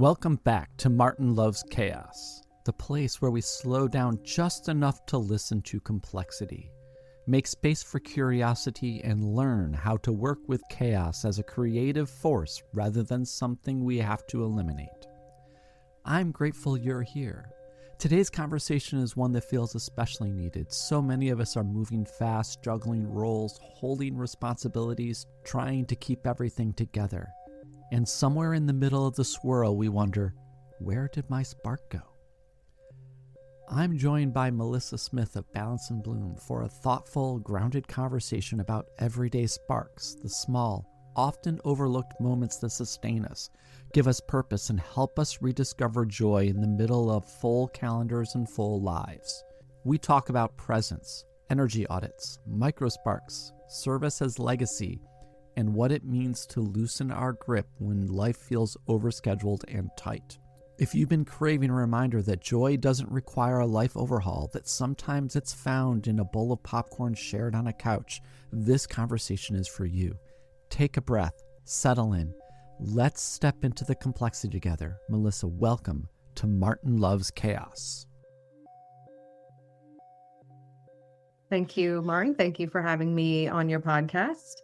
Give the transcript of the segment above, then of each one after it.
Welcome back to Martin Loves Chaos, the place where we slow down just enough to listen to complexity, make space for curiosity, and learn how to work with chaos as a creative force rather than something we have to eliminate. I'm grateful you're here. Today's conversation is one that feels especially needed. So many of us are moving fast, juggling roles, holding responsibilities, trying to keep everything together. And somewhere in the middle of the swirl, we wonder, where did my spark go? I'm joined by Melissa Smith of Balance and Bloom for a thoughtful, grounded conversation about everyday sparks, the small, often overlooked moments that sustain us, give us purpose, and help us rediscover joy in the middle of full calendars and full lives. We talk about presence, energy audits, microsparks, service as legacy, and what it means to loosen our grip when life feels overscheduled and tight. If you've been craving a reminder that joy doesn't require a life overhaul, that sometimes it's found in a bowl of popcorn shared on a couch, this conversation is for you. Take a breath, settle in. Let's step into the complexity together. Melissa, welcome to Martin Loves Chaos. Thank you, Martin. Thank you for having me on your podcast.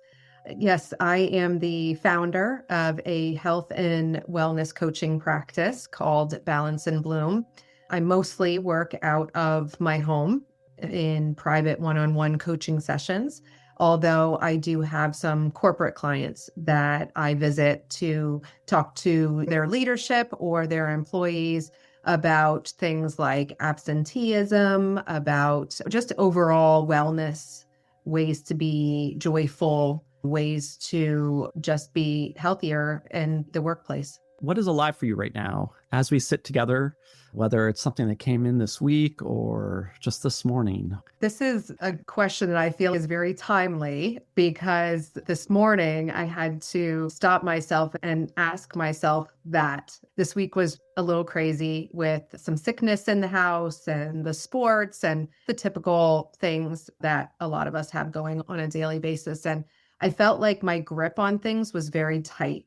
Yes, I am the founder of a health and wellness coaching practice called Balance and Bloom. I mostly work out of my home in private one-on-one coaching sessions, although I do have some corporate clients that I visit to talk to their leadership or their employees about things like absenteeism, about just overall wellness, ways to be joyful, ways to just be healthier in the workplace. What is alive for you right now as we sit together, whether it's something that came in this week or just this morning? This is a question that I feel is very timely because this morning I had to stop myself and ask myself that. This week was a little crazy with some sickness in the house and the sports and the typical things that a lot of us have going on a daily basis. And I felt like my grip on things was very tight.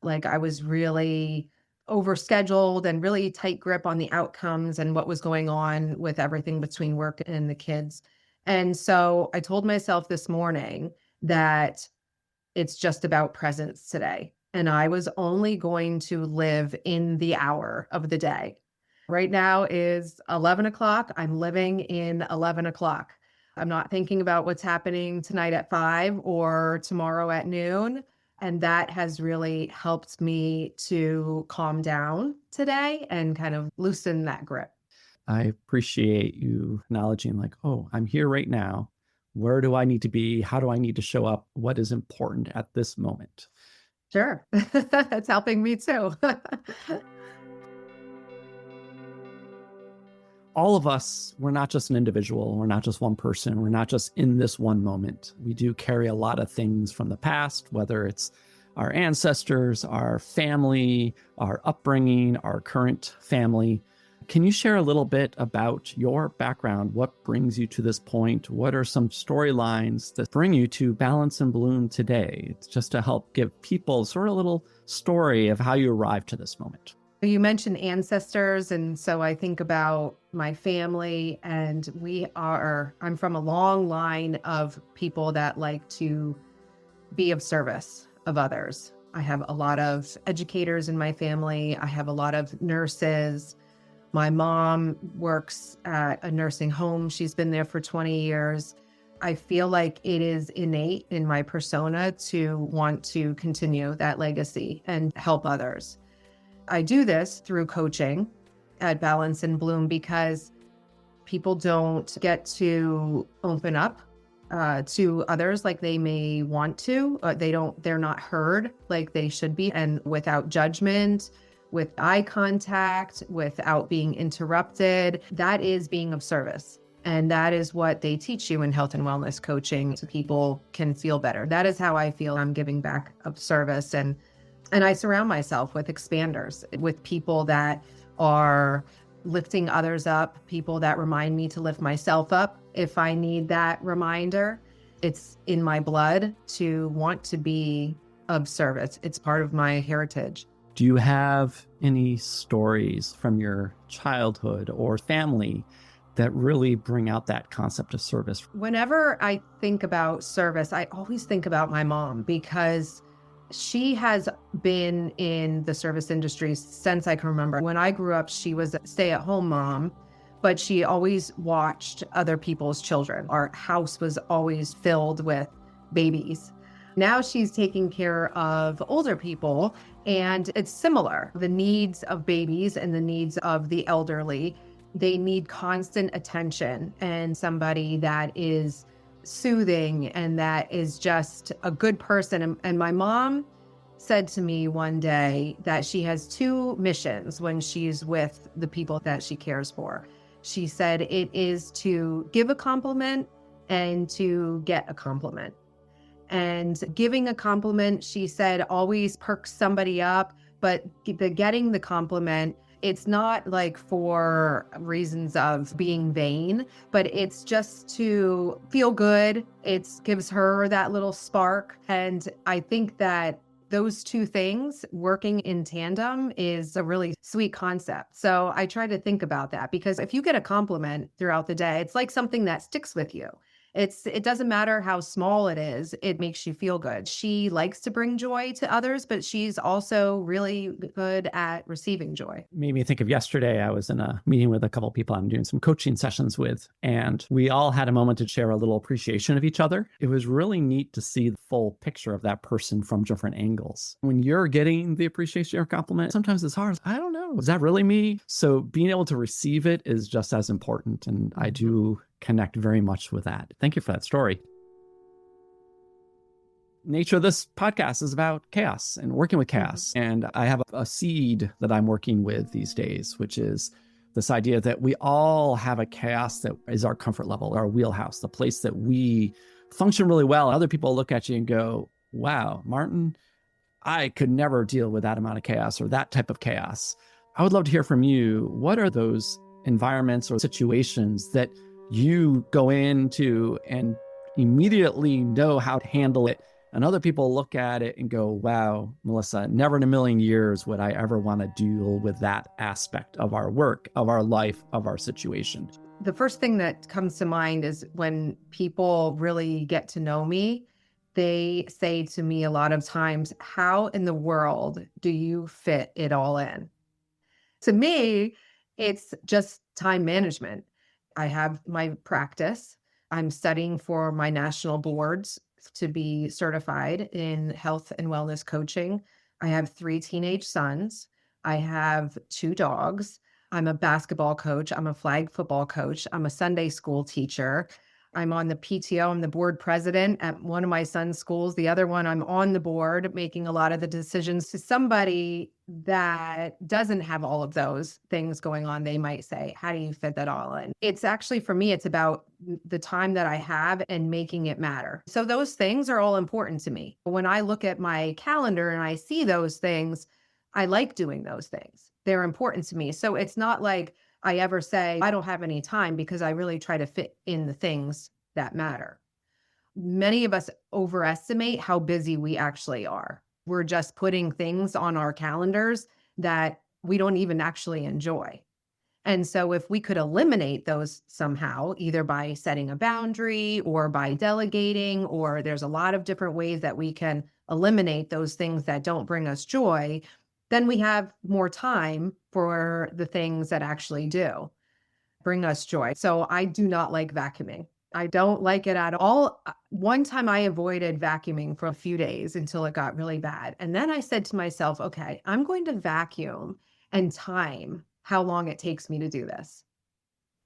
Like I was really overscheduled and really tight grip on the outcomes and what was going on with everything between work and the kids. And so I told myself this morning that it's just about presence today. And I was only going to live in the hour of the day. Right now is 11 o'clock. I'm living in 11 o'clock. I'm not thinking about what's happening tonight at 5 or tomorrow at noon. And that has really helped me to calm down today and kind of loosen that grip. I appreciate you acknowledging like, oh, I'm here right now. Where do I need to be? How do I need to show up? What is important at this moment? Sure. That's helping me too. All of us, we're not just an individual. We're not just one person. We're not just in this one moment. We do carry a lot of things from the past, whether it's our ancestors, our family, our upbringing, our current family. Can you share a little bit about your background? What brings you to this point? What are some storylines that bring you to Balance and Bloom today? It's just to help give people sort of a little story of how you arrived to this moment. You mentioned ancestors, and so I think about my family, and I'm from a long line of people that like to be of service of others. I have a lot of educators in my family. I have a lot of nurses. My mom works at a nursing home. She's been there for 20 years. I feel like it is innate in my persona to want to continue that legacy and help others. I do this through coaching at Balance and Bloom because people don't get to open up to others like they may want to. They're not heard like they should be, and without judgment, with eye contact, without being interrupted. That is being of service. And that is what they teach you in health and wellness coaching so people can feel better. That is how I feel I'm giving back of service. And I surround myself with expanders, with people that are lifting others up, people that remind me to lift myself up if I need that reminder. It's in my blood to want to be of service. It's part of my heritage. Do you have any stories from your childhood or family that really bring out that concept of service? Whenever I think about service, I always think about my mom because she has been in the service industry since I can remember. When I grew up, she was a stay-at-home mom, but she always watched other people's children. Our house was always filled with babies. Now she's taking care of older people, and it's similar. The needs of babies and the needs of the elderly, they need constant attention and somebody that is soothing and that is just a good person. And my mom said to me one day that she has two missions when she's with the people that she cares for. She said it is to give a compliment and to get a compliment. And giving a compliment, she said, always perks somebody up, but the getting the compliment, it's not like for reasons of being vain, but it's just to feel good. It gives her that little spark. And I think that those two things working in tandem is a really sweet concept. So I try to think about that because if you get a compliment throughout the day, it's like something that sticks with you. It doesn't matter how small it is, it makes you feel good. She likes to bring joy to others, but she's also really good at receiving joy. Made me think of yesterday. I was in a meeting with a couple of people I'm doing some coaching sessions with, and we all had a moment to share a little appreciation of each other. It was really neat to see the full picture of that person from different angles. When you're getting the appreciation or compliment, sometimes it's hard. I don't know. Is that really me? So being able to receive it is just as important. And I do connect very much with that. Thank you for that story. Nature of this podcast is about chaos and working with chaos. And I have a seed that I'm working with these days, which is this idea that we all have a chaos that is our comfort level, our wheelhouse, the place that we function really well. Other people look at you and go, wow, Martin, I could never deal with that amount of chaos or that type of chaos. I would love to hear from you. What are those environments or situations that you go into and immediately know how to handle it, and other people look at it and go, wow, Melissa, never in a million years would I ever want to deal with that aspect of our work, of our life, of our situation? The first thing that comes to mind is when people really get to know me, they say to me a lot of times, how in the world do you fit it all in? To me, it's just time management. I have my practice. I'm studying for my national boards to be certified in health and wellness coaching. I have 3 teenage sons. I have 2 dogs. I'm a basketball coach. I'm a flag football coach. I'm a Sunday school teacher. I'm on the PTO. I'm the board president at one of my son's schools. The other one, I'm on the board making a lot of the decisions. To somebody that doesn't have all of those things going on, they might say, how do you fit that all in? It's actually, for me, it's about the time that I have and making it matter. So those things are all important to me. When I look at my calendar and I see those things, I like doing those things. They're important to me. So it's not like I ever say, I don't have any time, because I really try to fit in the things that matter. Many of us overestimate how busy we actually are. We're just putting things on our calendars that we don't even actually enjoy. And so if we could eliminate those somehow, either by setting a boundary or by delegating, or there's a lot of different ways that we can eliminate those things that don't bring us joy, then we have more time for the things that actually do bring us joy. So I do not like vacuuming. I don't like it at all. One time I avoided vacuuming for a few days until it got really bad. And then I said to myself, okay, I'm going to vacuum and time how long it takes me to do this.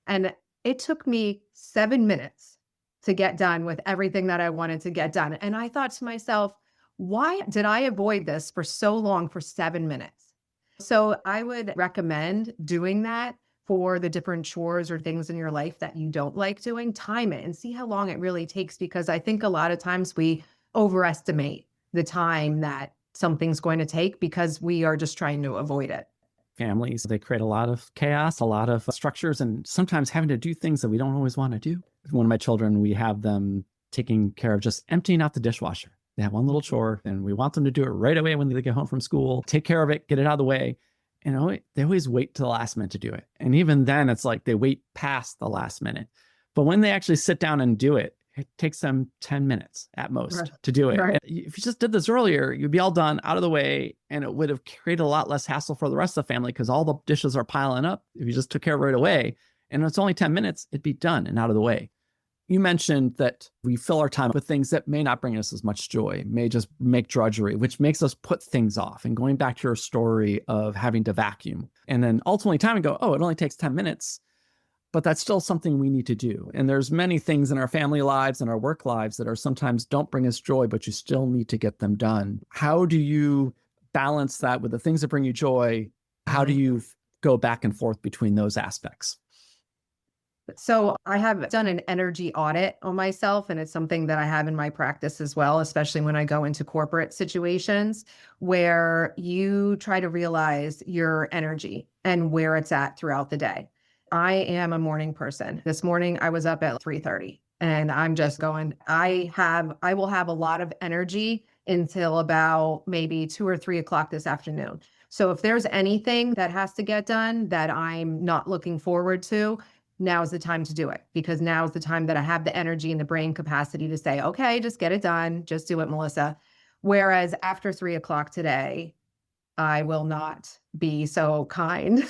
And it took me 7 minutes to get done with everything that I wanted to get done. And I thought to myself, why did I avoid this for so long for 7 minutes? So I would recommend doing that for the different chores or things in your life that you don't like doing. Time it and see how long it really takes, because I think a lot of times we overestimate the time that something's going to take because we are just trying to avoid it. Families, they create a lot of chaos, a lot of structures, and sometimes having to do things that we don't always want to do. One of my children, we have them taking care of just emptying out the dishwasher. They have one little chore and we want them to do it right away when they get home from school, take care of it, get it out of the way. And they always wait to the last minute to do it. And even then it's like they wait past the last minute. But when they actually sit down and do it, it takes them 10 minutes at most to do it. Right. If you just did this earlier, you'd be all done, out of the way, and it would have created a lot less hassle for the rest of the family because all the dishes are piling up. If you just took care of it right away, and it's only 10 minutes, it'd be done and out of the way. You mentioned that we fill our time with things that may not bring us as much joy, may just make drudgery, which makes us put things off. And going back to your story of having to vacuum, and then ultimately time and go, oh, it only takes 10 minutes. But that's still something we need to do. And there's many things in our family lives and our work lives that are sometimes don't bring us joy, but you still need to get them done. How do you balance that with the things that bring you joy? How do you go back and forth between those aspects? So I have done an energy audit on myself, and it's something that I have in my practice as well, especially when I go into corporate situations where you try to realize your energy and where it's at throughout the day. I am a morning person. This morning I was up at 3:30 and I'm just going, I will have a lot of energy until about maybe 2 or 3 o'clock this afternoon. So if there's anything that has to get done that I'm not looking forward to, now is the time to do it, because now is the time that I have the energy and the brain capacity to say, okay, just get it done. Just do it, Melissa. Whereas after 3 o'clock today, I will not be so kind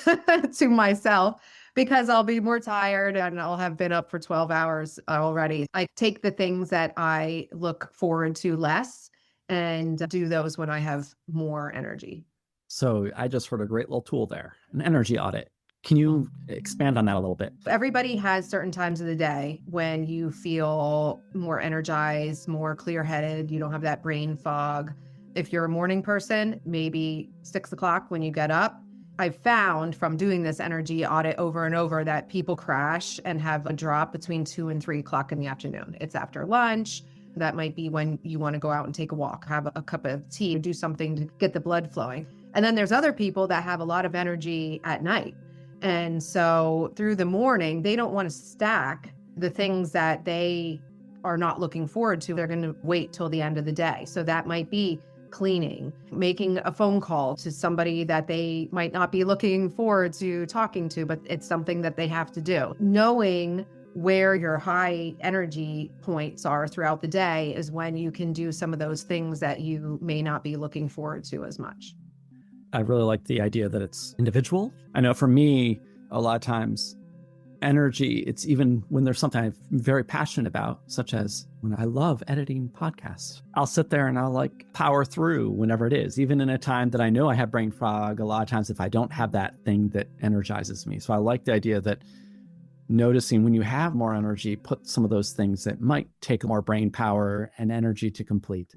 to myself because I'll be more tired and I'll have been up for 12 hours already. I take the things that I look forward to less and do those when I have more energy. So I just heard a great little tool there, an energy audit. Can you expand on that a little bit? Everybody has certain times of the day when you feel more energized, more clear-headed. You don't have that brain fog. If you're a morning person, maybe 6 o'clock when you get up. I've found from doing this energy audit over and over that people crash and have a drop between 2 and 3 o'clock in the afternoon. It's after lunch. That might be when you want to go out and take a walk, have a cup of tea, do something to get the blood flowing. And then there's other people that have a lot of energy at night. And so through the morning, they don't want to stack the things that they are not looking forward to. They're going to wait till the end of the day. So that might be cleaning, making a phone call to somebody that they might not be looking forward to talking to, but it's something that they have to do. Knowing where your high energy points are throughout the day is when you can do some of those things that you may not be looking forward to as much. I really like the idea that it's individual. I know for me, a lot of times energy, it's even when there's something I'm very passionate about, such as when I love editing podcasts, I'll sit there and I'll like power through whenever it is, even in a time that I know I have brain fog. A lot of times if I don't have that thing that energizes me. So I like the idea that noticing when you have more energy, put some of those things that might take more brain power and energy to complete.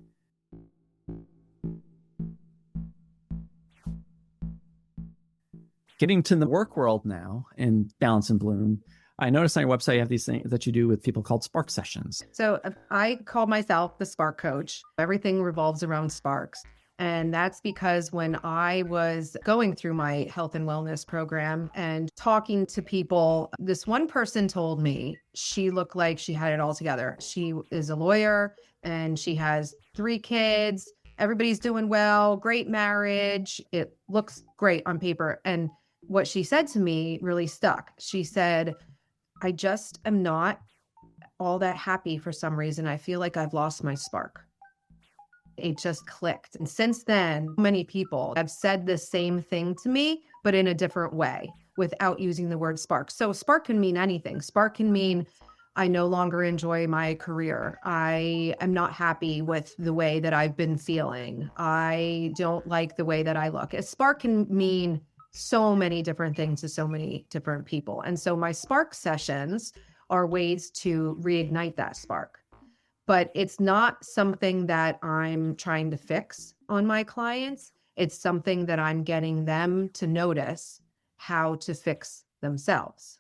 Getting to the work world now in Balance and Bloom, I noticed on your website you have these things that you do with people called Spark sessions. So I call myself the Spark Coach. Everything revolves around sparks. And that's because when I was going through my health and wellness program and talking to people, this one person told me she looked like she had it all together. She is a lawyer and she has 3 kids. Everybody's doing well, great marriage. It looks great on paper. And what she said to me really stuck. She said, I just am not all that happy for some reason. I feel like I've lost my spark. It just clicked. And since then, many people have said the same thing to me, but in a different way without using the word spark. So spark can mean anything. Spark can mean I no longer enjoy my career. I am not happy with the way that I've been feeling. I don't like the way that I look. A spark can mean so many different things to so many different people. And so my spark sessions are ways to reignite that spark. But it's not something that I'm trying to fix on my clients. It's something that I'm getting them to notice how to fix themselves.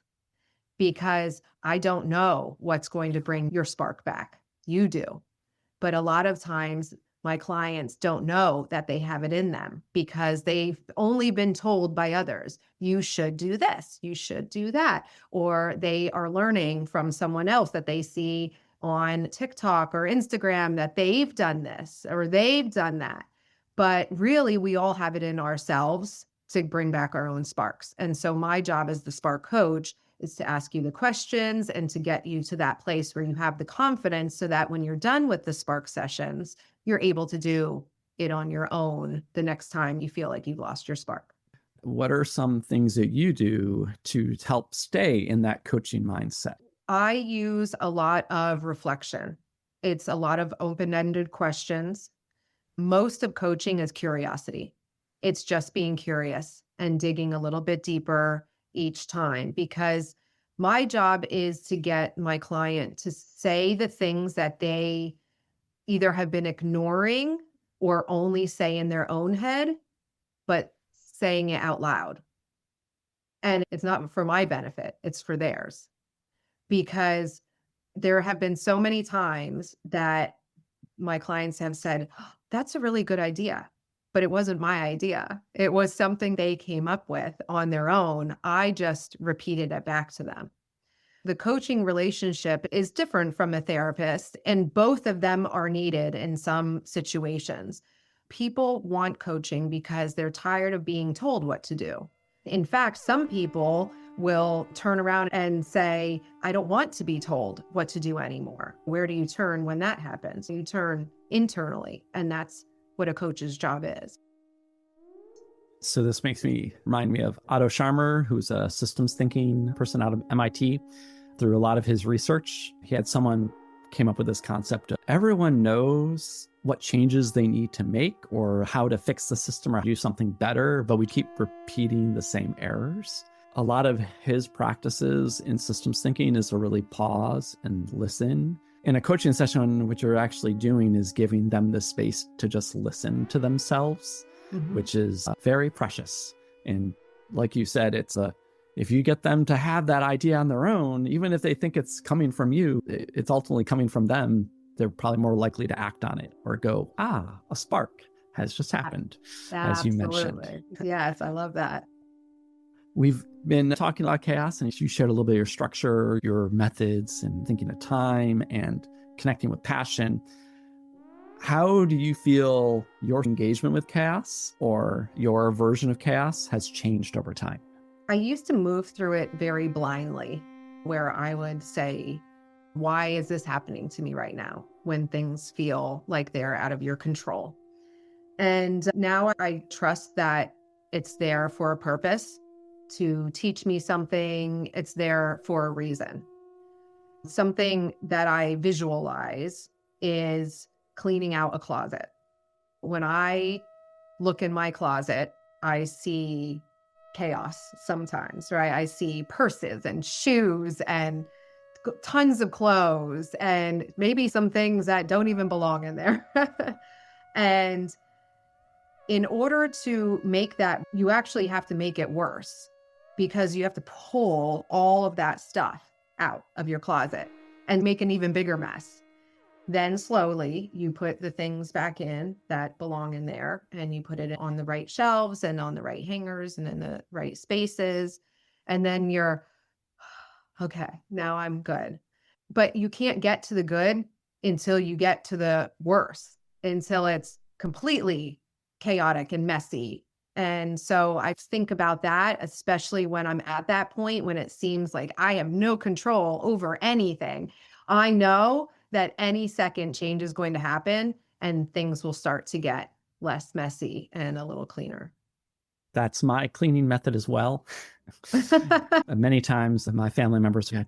Because I don't know what's going to bring your spark back. You do. But a lot of times my clients don't know that they have it in them because they've only been told by others, you should do this, you should do that. Or they are learning from someone else that they see on TikTok or Instagram that they've done this or they've done that. But really, we all have it in ourselves to bring back our own sparks. And so my job as the spark coach is to ask you the questions and to get you to that place where you have the confidence so that when you're done with the spark sessions, you're able to do it on your own the next time you feel like you've lost your spark. What are some things that you do to help stay in that coaching mindset? I use a lot of reflection. It's a lot of open-ended questions. Most of coaching is curiosity. It's just being curious and digging a little bit deeper each time, because my job is to get my client to say the things that they either have been ignoring or only say in their own head, but saying it out loud. And it's not for my benefit, it's for theirs. Because there have been so many times that my clients have said, "Oh, that's a really good idea," but it wasn't my idea. It was something they came up with on their own. I just repeated it back to them. The coaching relationship is different from a therapist, and both of them are needed in some situations. People want coaching because they're tired of being told what to do. In fact, some people will turn around and say, "I don't want to be told what to do anymore." Where do you turn when that happens? You turn internally, and that's what a coach's job is. So this makes me remind me of Otto Scharmer, who's a systems thinking person out of MIT. Through a lot of his research, he had someone came up with this concept of everyone knows what changes they need to make or how to fix the system or do something better, but we keep repeating the same errors. A lot of his practices in systems thinking is to really pause and listen. In a coaching session, what you're actually doing is giving them the space to just listen to themselves, which is very precious. And like you said, if you get them to have that idea on their own, even if they think it's coming from you, it's ultimately coming from them. They're probably more likely to act on it or go, a spark has just happened, as you mentioned. Yes, I love that. We've been talking about chaos, and you shared a little bit of your structure, your methods, and thinking of time and connecting with passion. How do you feel your engagement with chaos or your version of chaos has changed over time? I used to move through it very blindly, where I would say, "Why is this happening to me right now?" when things feel like they're out of your control. And now I trust that it's there for a purpose, to teach me something. It's there for a reason. Something that I visualize is cleaning out a closet. When I look in my closet, I see chaos sometimes, right? I see purses and shoes and tons of clothes and maybe some things that don't even belong in there. And in order to make that, you actually have to make it worse, because you have to pull all of that stuff out of your closet and make an even bigger mess. Then slowly you put the things back in that belong in there, and you put it on the right shelves and on the right hangers and in the right spaces. And then you're, okay, now I'm good. But you can't get to the good until you get to the worse, until it's completely chaotic and messy. And so I think about that, especially when I'm at that point when it seems like I have no control over anything. I know that any second change is going to happen and things will start to get less messy and a little cleaner. That's my cleaning method as well. Many times my family members go,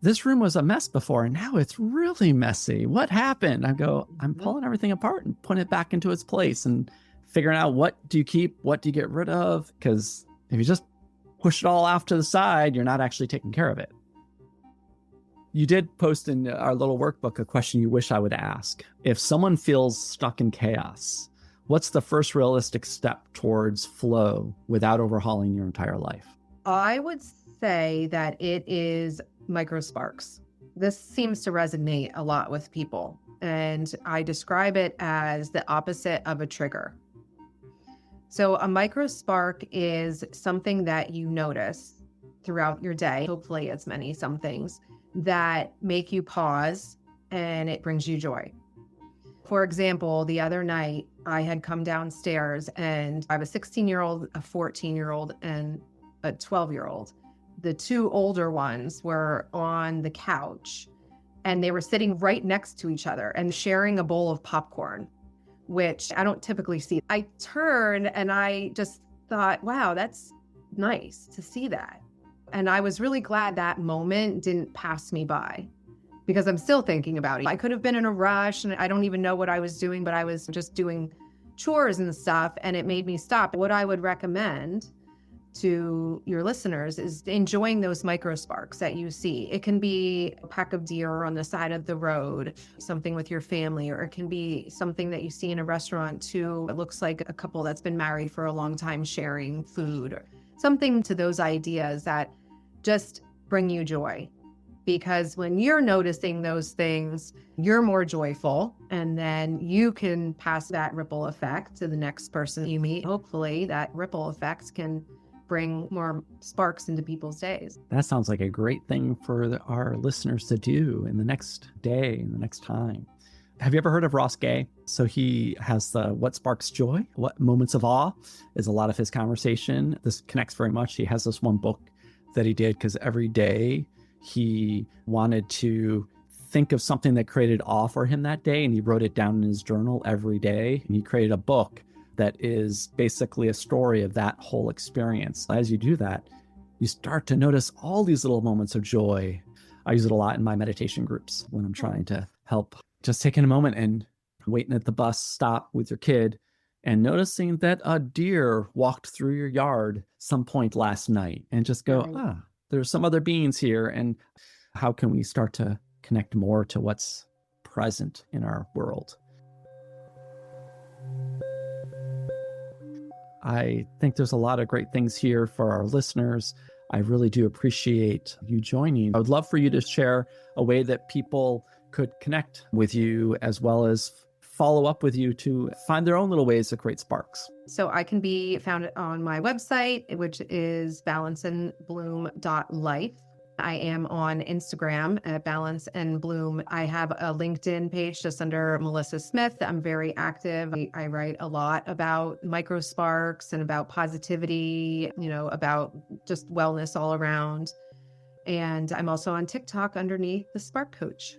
"This room was a mess before and now it's really messy. What happened?" I go, "I'm pulling everything apart and putting it back into its place and figuring out what do you keep, what do you get rid of? Because if you just push it all off to the side, you're not actually taking care of it." You did post in our little workbook a question you wish I would ask. If someone feels stuck in chaos, what's the first realistic step towards flow without overhauling your entire life? I would say that it is micro sparks. This seems to resonate a lot with people, and I describe it as the opposite of a trigger. So a micro spark is something that you notice throughout your day. Hopefully it's many somethings that make you pause and it brings you joy. For example, the other night I had come downstairs and I have a 16-year-old, a 14-year-old, and a 12-year-old. The two older ones were on the couch and they were sitting right next to each other and sharing a bowl of popcorn, which I don't typically see. I turned and I just thought, wow, that's nice to see that. And I was really glad that moment didn't pass me by, because I'm still thinking about it. I could have been in a rush and I don't even know what I was doing, but I was just doing chores and stuff and it made me stop. What I would recommend to your listeners is enjoying those micro sparks that you see. It can be a pack of deer on the side of the road, something with your family, or it can be something that you see in a restaurant too. It looks like a couple that's been married for a long time sharing food, or something to those ideas that just bring you joy. Because when you're noticing those things, you're more joyful, and then you can pass that ripple effect to the next person you meet. Hopefully that ripple effect can bring more sparks into people's days. That sounds like a great thing for our listeners to do in the next day, in the next time. Have you ever heard of Ross Gay? So he has the What Sparks Joy, What Moments of Awe is a lot of his conversation. This connects very much. He has this one book that he did because every day he wanted to think of something that created awe for him that day, and he wrote it down in his journal every day. And he created a book that is basically a story of that whole experience. As you do that, you start to notice all these little moments of joy. I use it a lot in my meditation groups when I'm trying to help. Just taking a moment and waiting at the bus stop with your kid and noticing that a deer walked through your yard some point last night, and just go, there's some other beings here. And how can we start to connect more to what's present in our world? I think there's a lot of great things here for our listeners. I really do appreciate you joining. I would love for you to share a way that people could connect with you, as well as follow up with you to find their own little ways to create sparks. So I can be found on my website, which is balanceandbloom.life. I am on Instagram at Balance and Bloom. I have a LinkedIn page just under Melissa Smith. I'm very active. I write a lot about micro sparks and about positivity, about just wellness all around. And I'm also on TikTok underneath the Spark Coach.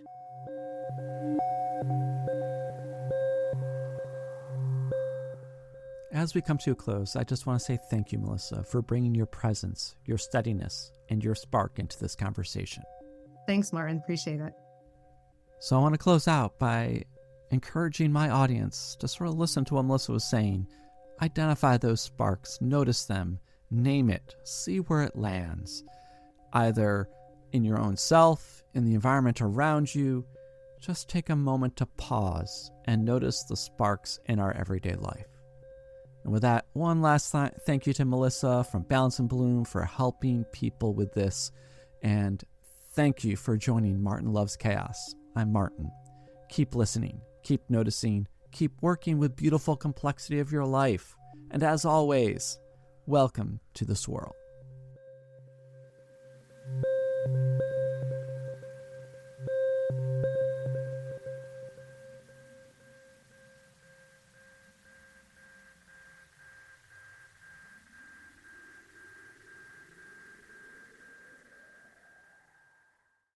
As we come to a close, I just want to say thank you, Melissa, for bringing your presence, your steadiness, and your spark into this conversation. Thanks, Martin. Appreciate it. So I want to close out by encouraging my audience to sort of listen to what Melissa was saying. Identify those sparks, notice them, name it, see where it lands, either in your own self, in the environment around you. Just take a moment to pause and notice the sparks in our everyday life. And with that, one last thank you to Melissa from Balance and Bloom for helping people with this. And thank you for joining Martin Loves Chaos. I'm Martin. Keep listening, keep noticing, keep working with beautiful complexity of your life. And as always, welcome to the swirl.